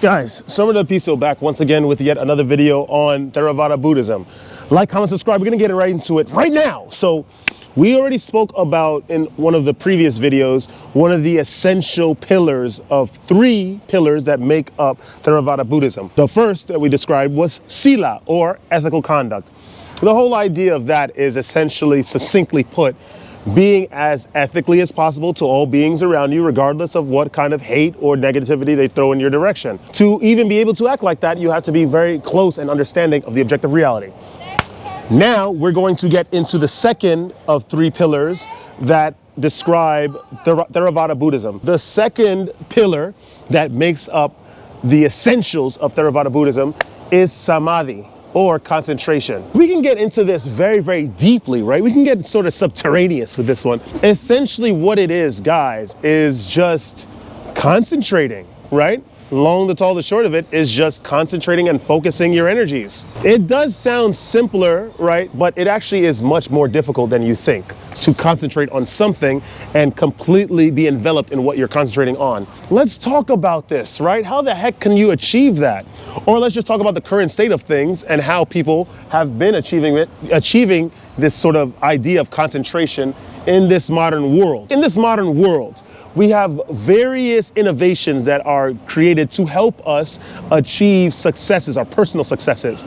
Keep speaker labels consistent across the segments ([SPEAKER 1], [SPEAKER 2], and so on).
[SPEAKER 1] Guys, Semen Retention back once again with yet another video on Theravada Buddhism. Like, comment, subscribe. We're going to get right into it right now. So we already spoke about in one of the previous videos, one of the essential pillars of 3 pillars that make up Theravada Buddhism. The first that we described was sila, or ethical conduct. The whole idea of that is essentially, succinctly put, being as ethically as possible to all beings around you, regardless of what kind of hate or negativity they throw in your direction. To even be able to act like that, you have to be very close and understanding of the objective reality. Now we're going to get into the second of 3 pillars that describe Theravada Buddhism. The second pillar that makes up the essentials of Theravada Buddhism is samadhi, or concentration. We can get into this very, very deeply, right? We can get sort of subterraneous with this one. Essentially what it is, guys, is just concentrating, right? Long, the tall, the short of it is just concentrating and focusing your energies. It does sound simpler, right? But it actually is much more difficult than you think to concentrate on something and completely be enveloped in what you're concentrating on. Let's talk about this, right? How the heck can you achieve that? Or let's just talk about the current state of things and how people have been achieving this sort of idea of concentration in this modern world. In this modern world, we have various innovations that are created to help us achieve successes, our personal successes.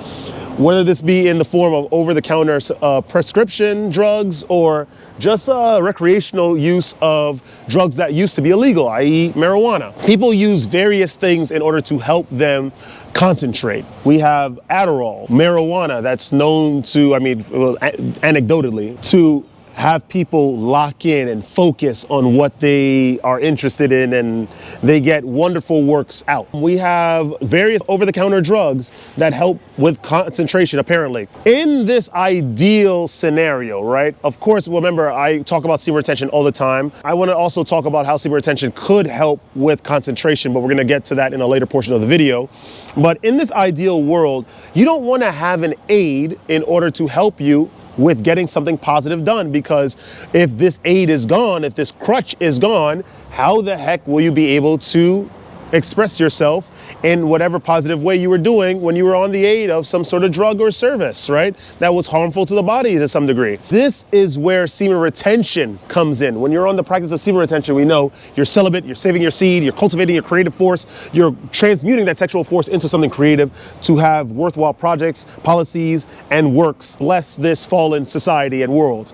[SPEAKER 1] Whether this be in the form of over-the-counter prescription drugs or just recreational use of drugs that used to be illegal, i.e. marijuana. People use various things in order to help them concentrate. We have Adderall, marijuana, that's known to, anecdotally, to have people lock in and focus on what they are interested in, and they get wonderful works out. We have various over-the-counter drugs that help with concentration, apparently. In this ideal scenario, right? Of course, remember, I talk about semen retention all the time. I want to also talk about how semen retention could help with concentration, but we're going to get to that in a later portion of the video. But in this ideal world, you don't want to have an aid in order to help you with getting something positive done, because if this aid is gone, if this crutch is gone, how the heck will you be able to express yourself in whatever positive way you were doing when you were on the aid of some sort of drug or service, right? That was harmful to the body to some degree. This is where semen retention comes in. When you're on the practice of semen retention, we know you're celibate, you're saving your seed, you're cultivating your creative force, you're transmuting that sexual force into something creative to have worthwhile projects, policies, and works bless this fallen society and world.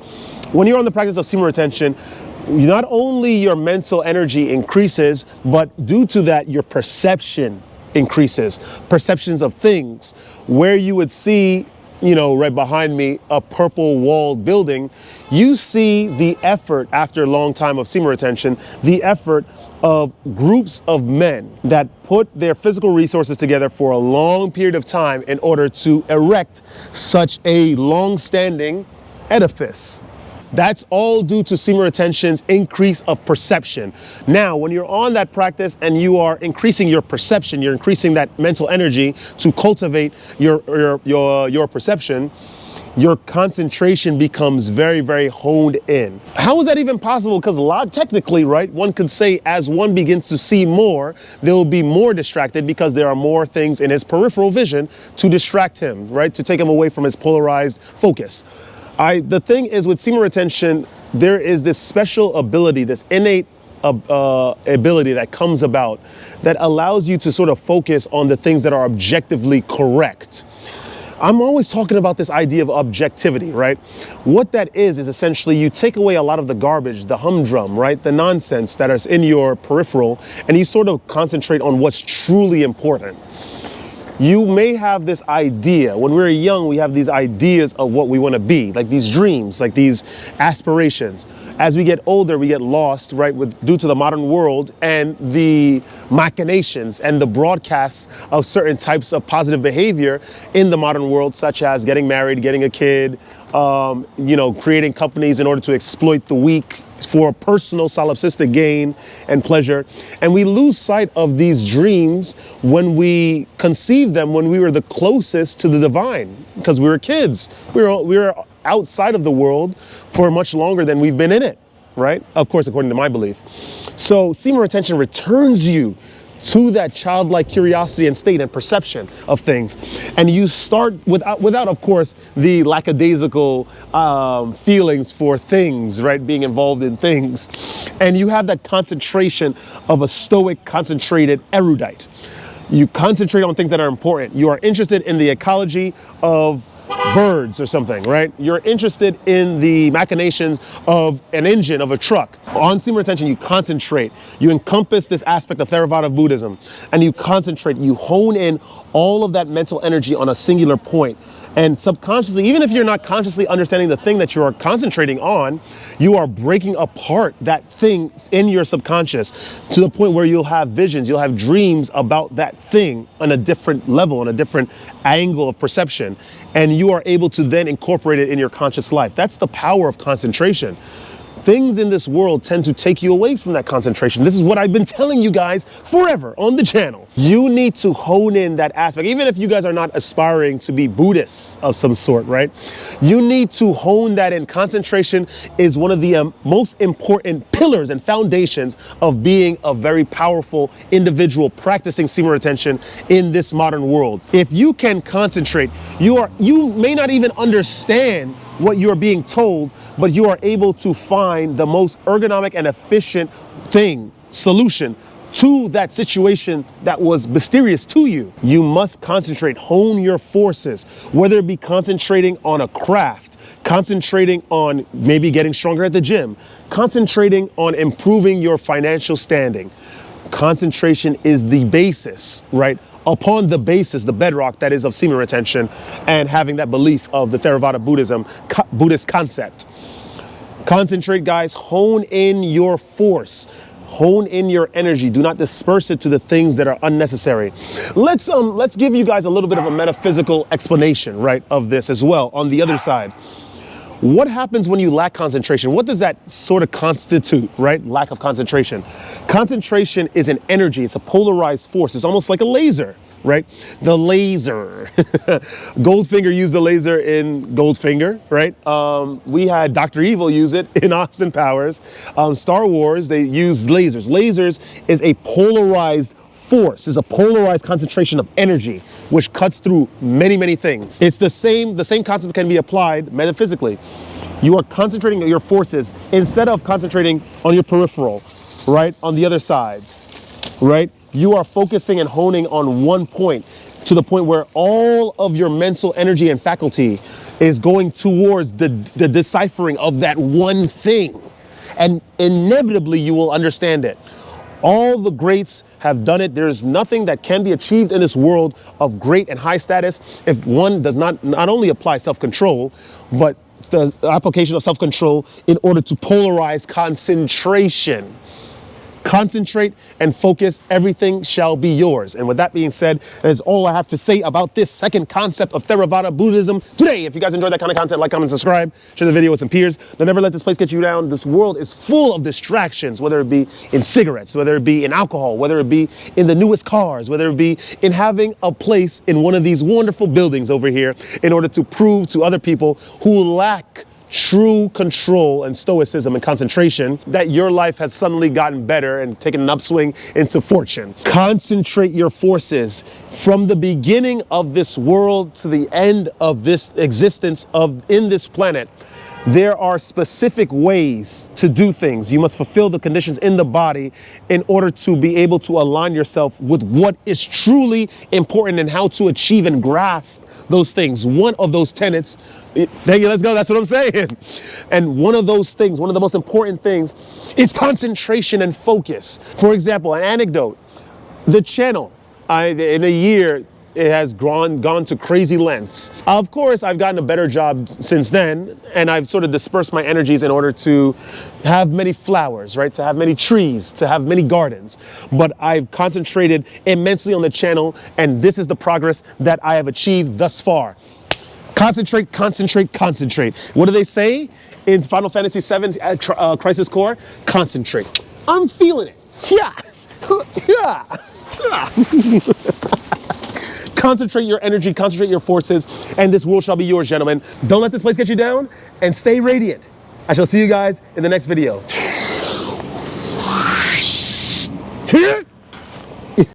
[SPEAKER 1] When you're on the practice of semen retention, not only your mental energy increases, but due to that, your perception increases. Perceptions of things. Where you would see, right behind me, a purple walled building, you see the effort after a long time of semen retention, the effort of groups of men that put their physical resources together for a long period of time in order to erect such a long-standing edifice. That's all due to semen retention's increase of perception. Now, when you're on that practice and you are increasing your perception, you're increasing that mental energy to cultivate your perception, your concentration becomes very, very honed in. How is that even possible? Because technically, right, one could say as one begins to see more, they will be more distracted because there are more things in his peripheral vision to distract him, right, to take him away from his polarized focus. The thing is, with semen retention, there is this special ability, this innate ability that comes about that allows you to sort of focus on the things that are objectively correct. I'm always talking about this idea of objectivity, right? What that is essentially you take away a lot of the garbage, the humdrum, right? The nonsense that is in your peripheral, and you sort of concentrate on what's truly important. You may have this idea. When we're young, we have these ideas of what we want to be, like these dreams, like these aspirations. As we get older, we get lost, right, due to the modern world and the machinations and the broadcasts of certain types of positive behavior in the modern world, such as getting married, getting a kid, creating companies in order to exploit the weak for personal solipsistic gain and pleasure. And we lose sight of these dreams when we conceive them when we were the closest to the divine, because we were kids. We were outside of the world for much longer than we've been in it, right? Of course, according to my belief. So semen retention returns you to that childlike curiosity and state and perception of things. And you start without of course, the lackadaisical feelings for things, right? Being involved in things. And you have that concentration of a stoic, concentrated erudite. You concentrate on things that are important. You are interested in the ecology of birds or something, right? You're interested in the machinations of an engine of a truck. On semen retention, you concentrate. You encompass this aspect of Theravada Buddhism, and you concentrate. You hone in all of that mental energy on a singular point. And subconsciously, even if you're not consciously understanding the thing that you are concentrating on, you are breaking apart that thing in your subconscious to the point where you'll have visions, you'll have dreams about that thing on a different level, on a different angle of perception. And you are able to then incorporate it in your conscious life. That's the power of concentration. Things in this world tend to take you away from that concentration. This is what I've been telling you guys forever on the channel. You need to hone in that aspect. Even if you guys are not aspiring to be Buddhists of some sort, right? You need to hone that in. Concentration is one of the most important pillars and foundations of being a very powerful individual practicing semen retention in this modern world. If you can concentrate, you may not even understand what you're being told, but you are able to find the most ergonomic and efficient solution to that situation that was mysterious to you. You must concentrate, hone your forces, whether it be concentrating on a craft, concentrating on maybe getting stronger at the gym, concentrating on improving your financial standing. Concentration is the basis, right? Upon the basis, the bedrock that is of semen retention and having that belief of the Theravada Buddhist concept. Concentrate, guys. Hone in your force. Hone in your energy. Do not disperse it to the things that are unnecessary. Let's give you guys a little bit of a metaphysical explanation, right, of this as well on the other side. What happens when you lack concentration? What does that sort of constitute, right? Lack of concentration. Concentration is an energy. It's a polarized force. It's almost like a laser, right? The laser. Goldfinger used the laser in Goldfinger, right? We had Dr. Evil use it in Austin Powers. Star Wars, they used lasers. Lasers is a polarized force, is a polarized concentration of energy, which cuts through many, many things. It's the same concept can be applied metaphysically. You are concentrating your forces instead of concentrating on your peripheral, right? On the other sides, right? You are focusing and honing on one point to the point where all of your mental energy and faculty is going towards the deciphering of that one thing. And inevitably you will understand it. All the greats have done it. There's nothing that can be achieved in this world of great and high status if one does not only apply self-control, but the application of self-control in order to polarize concentration. Concentrate and focus, everything shall be yours. And with that being said, that is all I have to say about this second concept of Theravada Buddhism today. If you guys enjoyed that kind of content, like, comment, subscribe, share the video with some peers. Don't ever let this place get you down. This world is full of distractions, whether it be in cigarettes, whether it be in alcohol, whether it be in the newest cars, whether it be in having a place in one of these wonderful buildings over here in order to prove to other people who lack true control and stoicism and concentration that your life has suddenly gotten better and taken an upswing into fortune. Concentrate your forces from the beginning of this world to the end of this existence in this planet. There are specific ways to do things. You must fulfill the conditions in the body in order to be able to align yourself with what is truly important and how to achieve and grasp those things. One of those tenets, thank you, let's go, that's what I'm saying. And one of those things, one of the most important things is concentration and focus. For example, an anecdote, the channel, in a year, it has gone to crazy lengths. Of course, I've gotten a better job since then, and I've sort of dispersed my energies in order to have many flowers, right? To have many trees, to have many gardens. But I've concentrated immensely on the channel, and this is the progress that I have achieved thus far. Concentrate, concentrate, concentrate. What do they say in Final Fantasy VII Crisis Core? Concentrate. I'm feeling it. Yeah. Yeah. Yeah. Concentrate your energy, concentrate your forces, and this world shall be yours, gentlemen. Don't let this place get you down, and stay radiant. I shall see you guys in the next video.